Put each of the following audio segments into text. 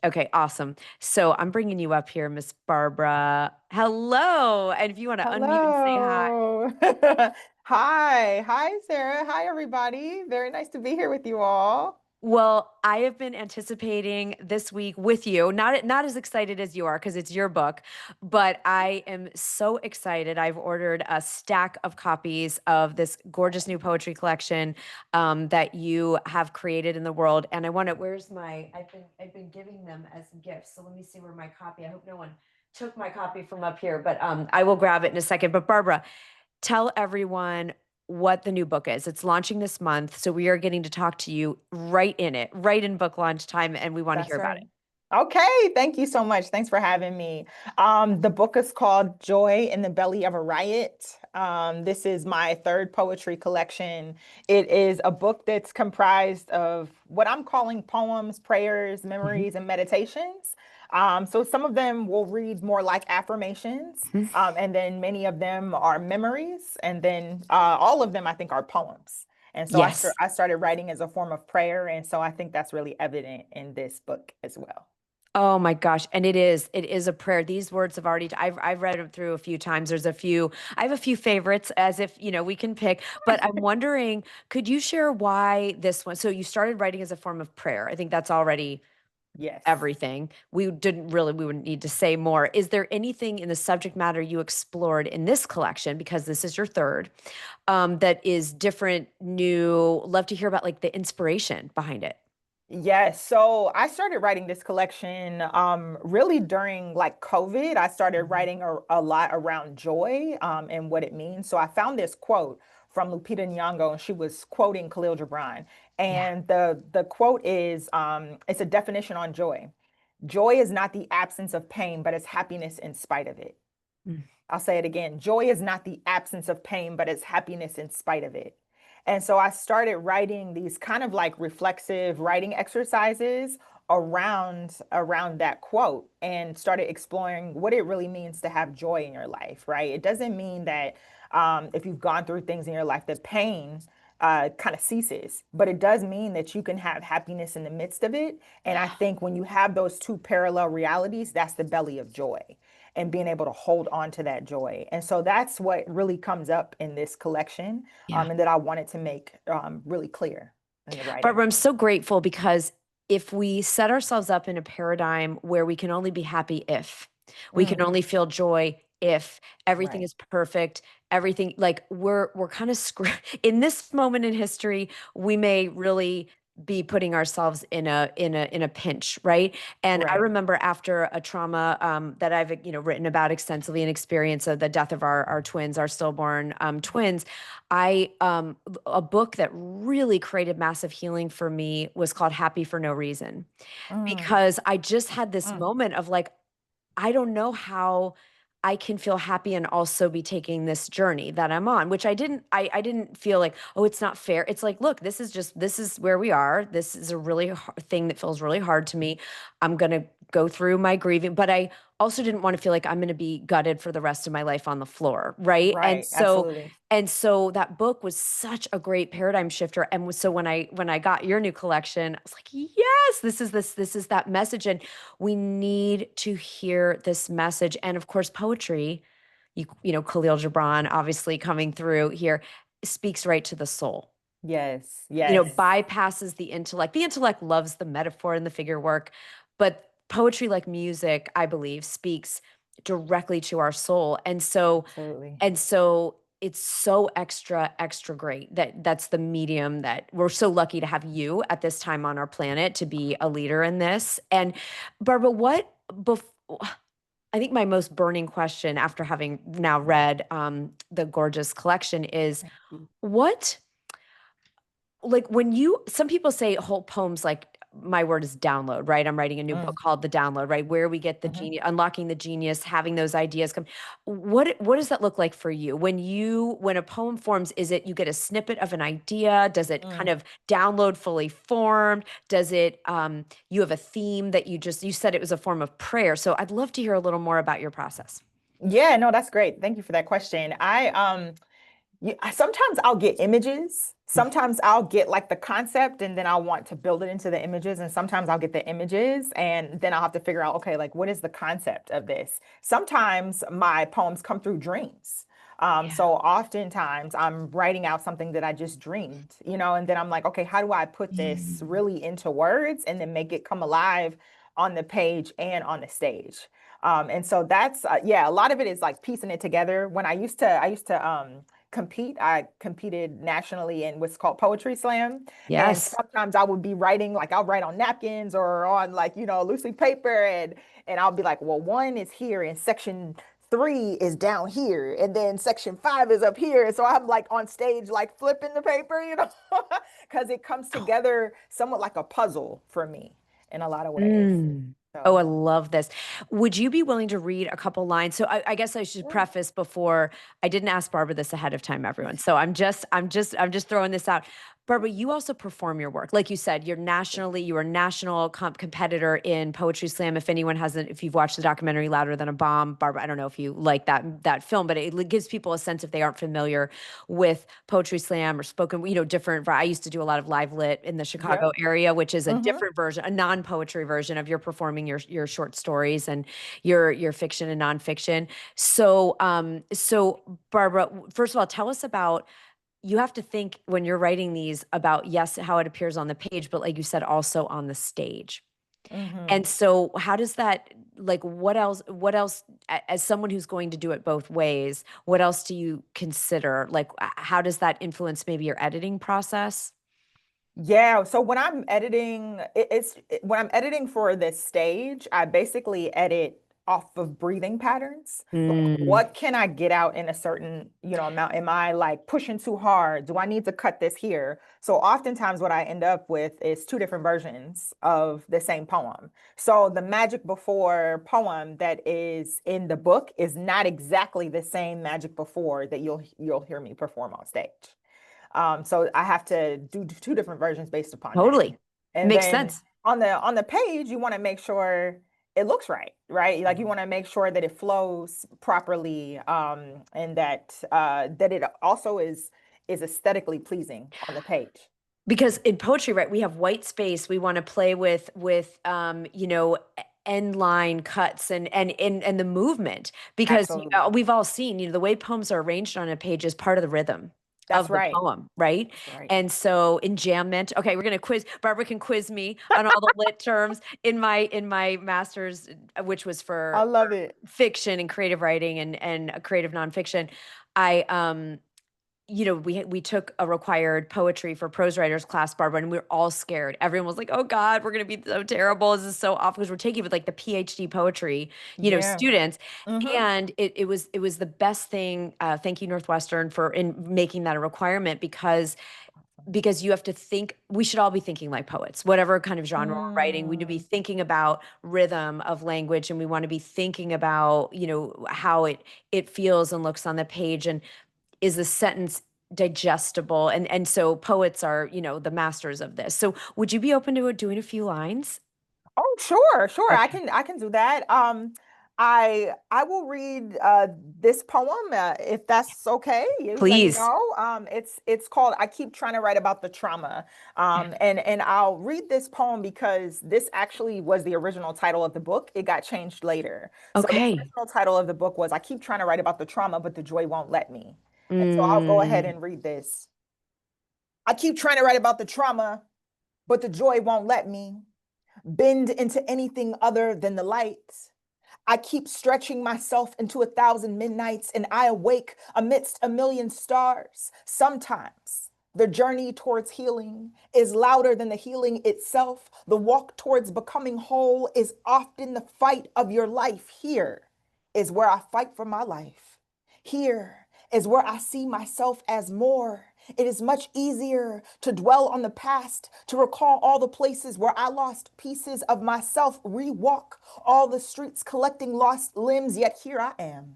Okay, awesome. So I'm bringing you up here, Miss Barbara. Hello. And if you want to unmute and say hi. Hello. Hi. Hi, Sarah. Hi, everybody. Very nice to be here with you all. Well, I have been anticipating this week with you. Not as excited as you are because it's your book, but I am so excited. I've ordered a stack of copies of this gorgeous new poetry collection that you have created in the world. And I want to. Where's my? I've been giving them as gifts. So let me see where my copy. I hope no one took my copy from up here, but I will grab it in a second. But Barbara, tell everyone what the new book is. It's launching this month, so we are getting to talk to you right in it, right in book launch time, and we want to hear That's about right. it. Okay, thank you so much. Thanks for having me. The book is called Joy in the Belly of a Riot. This is my third poetry collection. It is a book that's comprised of what I'm calling poems, prayers, Mhm. memories, and meditations. So some of them will read more like affirmations, Mhm. and then many of them are memories, and then all of them I think are poems. And so Yes. I started writing as a form of prayer. And so I think that's really evident in this book as well. Oh my gosh. And it is a prayer. These words have already, I've read them through a few times. I have a few favorites as if, we can pick, but I'm wondering, could you share why this one? So you started writing as a form of prayer. I think that's already Yes. everything. We wouldn't need to say more. Is there anything in the subject matter you explored in this collection, because this is your third, that is different, new? Love to hear about like the inspiration behind it. Yes. So I started writing this collection really during like COVID. I started Mhm. writing a lot around joy and what it means. So I found this quote from Lupita Nyong'o, and she was quoting Khalil Gibran. Yeah. And the quote is it's a definition on joy. Joy is not the absence of pain, but it's happiness in spite of it. Mm. I'll say it again. Joy is not the absence of pain, but it's happiness in spite of it. And so I started writing these kind of like reflexive writing exercises around that quote and started exploring what it really means to have joy in your life, right? It doesn't mean that if you've gone through things in your life, that pain kind of ceases, but it does mean that you can have happiness in the midst of it. And I Yeah. think when you have those two parallel realities, that's the belly of joy and being able to hold on to that joy. And so that's what really comes up in this collection, Yeah. and that I wanted to make really clear in the writing. Barbara, I'm so grateful because if we set ourselves up in a paradigm where we can only be happy if, we can Mm, only feel joy if everything right, is perfect, everything like we're kind of screwed in this moment in history, we may really be putting ourselves in a pinch, right? And I right. remember after a trauma that I've written about extensively, an experience of the death of our twins, our stillborn twins. I A book that really created massive healing for me was called Happy for No Reason, Mm, because I just had this mm, moment of like, I don't know how I can feel happy and also be taking this journey that I'm on, which I didn't feel like, oh, it's not fair. It's like, look, this is where we are. This is a really thing that feels really hard to me. I'm going to go through my grieving, but I also didn't want to feel like I'm going to be gutted for the rest of my life on the floor, right? And right, so absolutely. that book was such a great paradigm shifter. And so when I got your new collection, I was like, yes, this is that message. And we need to hear this message. And of course, poetry, Khalil Gibran obviously coming through here, speaks right to the soul. Yes, yes, Bypasses the intellect. The intellect loves the metaphor and the figure work, but poetry, like music, I believe, speaks directly to our soul. absolutely. And so it's so extra great that that's the medium that we're so lucky to have you at this time on our planet to be a leader in this. And Barbara, I think my most burning question after having now read the gorgeous collection is Thank you. what, like when you some people say whole poems, like my word is download, right? I'm writing a new book Mm, called The Download, right? Where we get the mhm. genius, unlocking the genius, having those ideas come. What does that look like for you? When a poem forms, is it you get a snippet of an idea? Does it kind Mm. of download fully formed? Does it you have a theme that you said it was a form of prayer. So I'd love to hear a little more about your process. Yeah, no, that's great. Thank you for that question. Sometimes I'll get images. Sometimes I'll get like the concept and then I'll want to build it into the images. And sometimes I'll get the images and then I'll have to figure out, okay, like what is the concept of this? Sometimes my poems come through dreams. Yeah. So oftentimes I'm writing out something that I just dreamed, and then I'm like, okay, how do I put this Mm. really into words and then make it come alive on the page and on the stage? And so that's yeah, a lot of it is like piecing it together. When I used to compete. I competed nationally in what's called Poetry Slam. And Yes. sometimes I would be writing, like I'll write on napkins or on like, loosely paper and I'll be like, well, one is here and section three is down here and then section five is up here. And so I'm like on stage, like flipping the paper, because it comes together somewhat like a puzzle for me in a lot of ways. Mm. Oh, I So love this. Would you be willing to read a couple lines? So I guess I should yeah. preface before I didn't ask Barbara this ahead of time, everyone. So I'm just throwing this out. Barbara, you also perform your work. Like you said, you are a national competitor in Poetry Slam. If anyone hasn't, if you've watched the documentary Louder Than a Bomb, Barbara, I don't know if you like that film, but it gives people a sense if they aren't familiar with Poetry Slam or spoken, different. I used to do a lot of live lit in the Chicago Yep. area, which is a Mm-hmm. different version, a non-poetry version of your performing your short stories and your fiction and nonfiction. So Barbara, first of all, tell us about, you have to think when you're writing these about, yes, how it appears on the page, but like you said, also on the stage. Mm-hmm. And so how does that, like, what else, as someone who's going to do it both ways, what else do you consider? Like, how does that influence maybe your editing process? Yeah, so when I'm editing, when I'm editing for this stage, I basically edit off of breathing patterns. Like, Mm, what can I get out in a certain, amount? Am I like pushing too hard? Do I need to cut this here? So oftentimes what I end up with is two different versions of the same poem. So the Magic Before poem that is in the book is not exactly the same Magic Before that you'll hear me perform on stage. So I have to do two different versions based upon that. totally. And Makes then sense. on the page, you want to make sure it looks right, right? Like you want to make sure that it flows properly, and that it also is aesthetically pleasing on the page. Because in poetry, right, we have white space. We want to play with end line cuts and the movement, because Absolutely. we've all seen, the way poems are arranged on a page is part of the rhythm That's of the right. poem, right? That's right. And so enjambment. Okay, we're gonna quiz. Barbara can quiz me on all the lit terms in my master's, which was I for love it. fiction and creative writing and creative nonfiction. I we took a required poetry for prose writers class, Barbara, and we were all scared. Everyone was like, "Oh God, we're gonna be so terrible. This is so awful," because we're taking with like the PhD poetry, Yeah. students. Mm-hmm. And it was the best thing. Thank you, Northwestern, for in making that a requirement, because you have to think, we should all be thinking like poets, whatever kind of genre we're writing. We need to be Mm. thinking about rhythm of language, and we want to be thinking about, how it feels and looks on the page, and is the sentence digestible, and so poets are, the masters of this. So would you be open to doing a few lines? Oh, sure, sure. I Okay, can I can do that. I will read this poem if that's okay. You let me please. know. It's called I Keep Trying to Write About the Trauma. And I'll read this poem because this actually was the original title of the book. It got changed later. So the Okay. original title of the book was I Keep Trying to Write About the Trauma, but the joy won't let me. And so I'll go ahead Mm, and read this. I keep trying to write about the trauma, but the joy won't let me bend into anything other than the light. I keep stretching myself into 1,000 midnights and I awake amidst a million stars. Sometimes the journey towards healing is louder than the healing itself. The walk towards becoming whole is often the fight of your life. Here is where I fight for my life. Here is where I see myself as more. It is much easier to dwell on the past, to recall all the places where I lost pieces of myself, rewalk all the streets collecting lost limbs, yet here I am,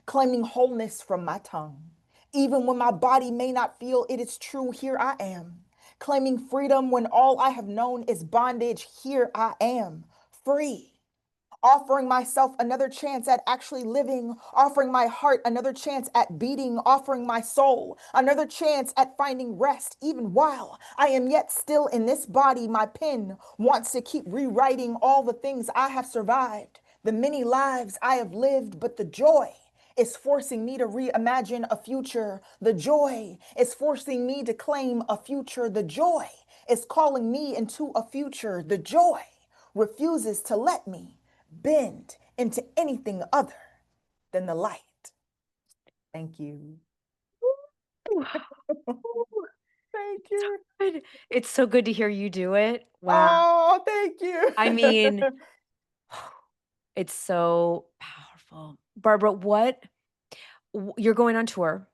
claiming wholeness from my tongue. Even when my body may not feel it is true, here I am, claiming freedom when all I have known is bondage. Here I am, free. offering myself another chance at actually living, offering my heart another chance at beating, offering my soul another chance at finding rest, even while I am yet still in this body. My pen wants to keep rewriting all the things I have survived, the many lives I have lived, but the joy is forcing me to reimagine a future. The joy is forcing me to claim a future. The joy is calling me into a future. The joy refuses to let me bend into anything other than the light. Thank you. Ooh, ooh, Thank so you. good. It's so good to hear you do it. Wow. Oh, thank you. I mean, it's so powerful. Barbara, you're going on tour,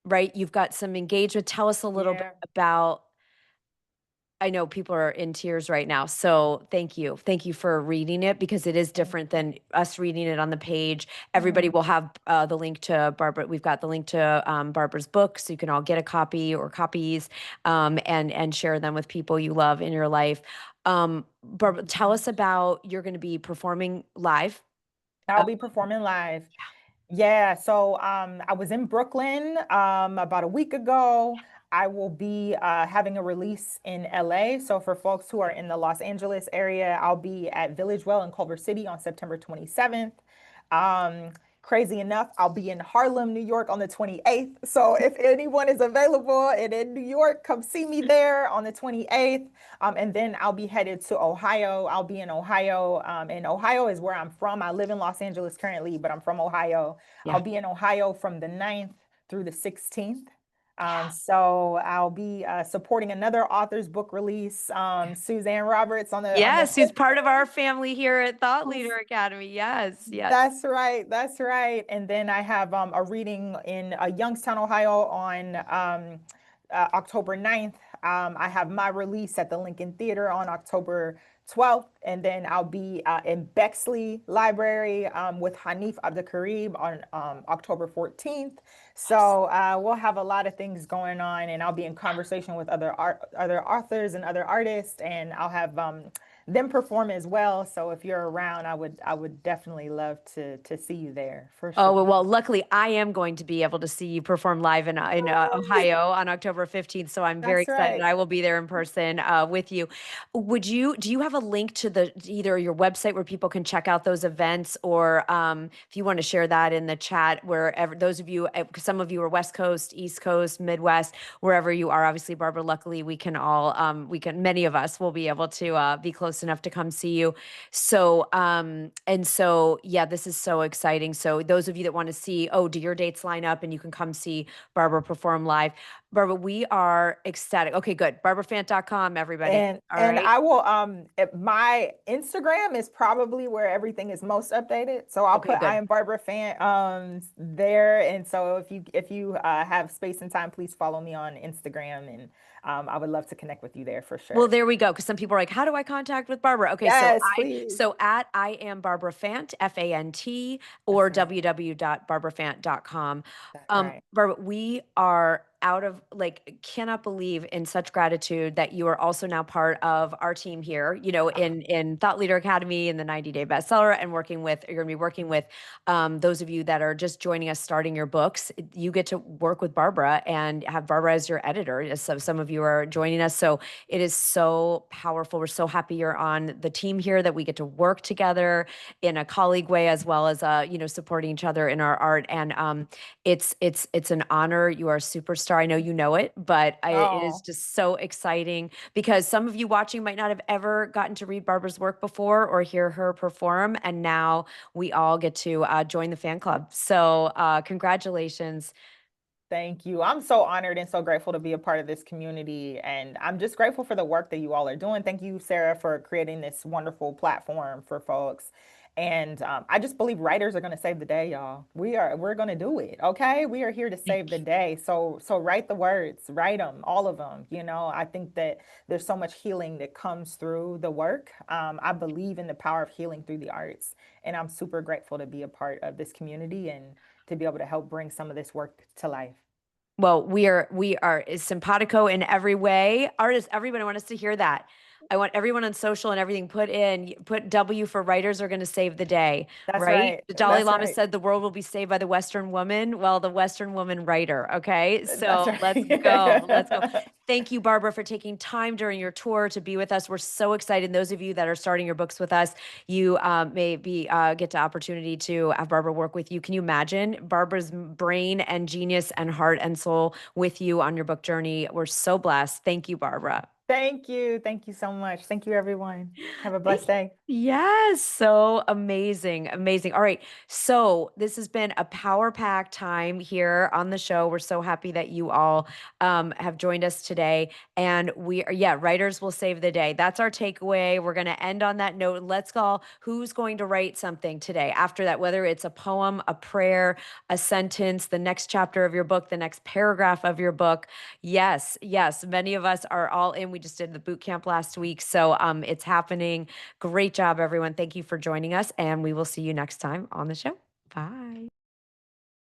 right? You've got some engagement. Tell us a little bit Yeah. about, I know people are in tears right now. So thank you. Thank you for reading it because it is Thank different you. than us reading it on the page. Everybody Mm, will have the link to Barbara. We've got the link to Barbara's book, so you can all get a copy or copies, and share them with people you love in your life. thank Barbara, you so tell us much. about, you're going to be performing live. I'll Uh, be performing live. Yeah, so I was in Brooklyn about a week ago. I will be having a release in LA. So for folks who are in the Los Angeles area, I'll be at Village Well in Culver City on September 27th. Um, Crazy enough, I'll be in Harlem, New York on the 28th. So if anyone is available and in New York, come see me there on the 28th. And then I'll be headed to Ohio. I'll be in Ohio. And Ohio is where I'm from. I live in Los Angeles currently, but I'm from Ohio. I'll yeah. be in Ohio from the 9th through the 16th. Yeah. So I'll be supporting another author's book release, Suzanne Roberts on the Yes, who's part of our family here at Thought Leader 15th. Academy. Yes, yes. That's right. That's right. And then I have a reading in Youngstown, Ohio on October 9th. I have my release at the Lincoln Theater on October 12th. And then I'll be in Bexley Library with Hanif Abdulkareem on October 14th. So we'll have a lot of things going on, and I'll be in conversation with other authors and other artists, and I'll have them perform as well. So if you're around, I would definitely love to see you there for Oh, sure. well, luckily I am going to be able to see you perform live in Yay! Ohio on October 15th. So I'm very That's excited. right. I will be there in person with you. Do you have a link to either your website where people can check out those events, or if you want to share that in the chat, wherever those of you, 'cause some of you are West Coast, East Coast, Midwest, wherever you are. Obviously, Barbara, luckily we can all, many of us will be able to be close enough to come see you. So, yeah, this is so exciting. So those of you that want to see, oh, do your dates line up and you can come see Barbara perform live? Barbara, we are ecstatic. Okay, good. BarbaraFant.com, everybody. All And right. I will my Instagram is probably where everything is most updated. So I'll Okay, put I good. am Barbara Fant there. And so if you have space and time, please follow me on Instagram, and I would love to connect with you there for Well, sure. there we go. Because some people are like, "How do I contact with Barbara?" Okay, Yes, please. at I am Barbara Fant, Fant, or That's right. www.barbarafant.com. That's right. Barbara, we are out of, like, cannot believe, in such gratitude that you are also now part of our team here. You know, Ah, in Thought Leader Academy, in the 90-day bestseller, and you're going to be working with those of you that are just joining us, starting your books. You get to work with Barbara and have Barbara as your editor. So some of you are joining us. So it is so powerful. We're so happy you're on the team here, that we get to work together in a colleague way, as well as supporting each other in our art. And it's an honor. You are a superstar. I know you know it, but it is oh, just so exciting because some of you watching might not have ever gotten to read Barbara's work before or hear her perform, and now we all get to join the fan club. So congratulations. thank you. I'm so honored and so grateful to be a part of this community. And I'm just grateful for the work that you all are doing. Thank you, Sarah, for creating this wonderful platform for folks. And I just believe writers are going to save the day, y'all. We're going to do it. Okay. We are here to save the day. So write the words, write them, all of them. I think that there's so much healing that comes through the work. I believe in the power of healing through the arts. And I'm super grateful to be a part of this community and to be able to help bring some of this work to life. Well, we are is simpatico in every way. Artists, everybody want us to hear that. I want everyone on social and everything put W for writers are going to save the day, That's right? right. The Dalai That's Lama right. said the world will be saved by the Western woman. Well, the Western woman writer. Okay. That's So let's go. Let's go. right. Thank you, Barbara, for taking time during your tour to be with us. We're so excited. And those of you that are starting your books with us, you maybe get the opportunity to have Barbara work with you. Can you imagine Barbara's brain and genius and heart and soul with you on your book journey? We're so blessed. Thank you, Barbara. Thank you. Thank you so much. Thank you, everyone. Have a Thank blessed day. Yes, so amazing, amazing. All right, so this has been a power pack time here on the show. We're so happy that you all have joined us today, and we are, yeah, writers will save the day. That's our takeaway. We're going to end on that note. Let's call who's going to write something today. After that, whether it's a poem, a prayer, a sentence, the next chapter of your book, the next paragraph of your book. Yes, yes, many of us are all in. We just did the boot camp last week, so it's happening. Great job, everyone. Thank you for joining us, and we will see you next time on the show. Bye.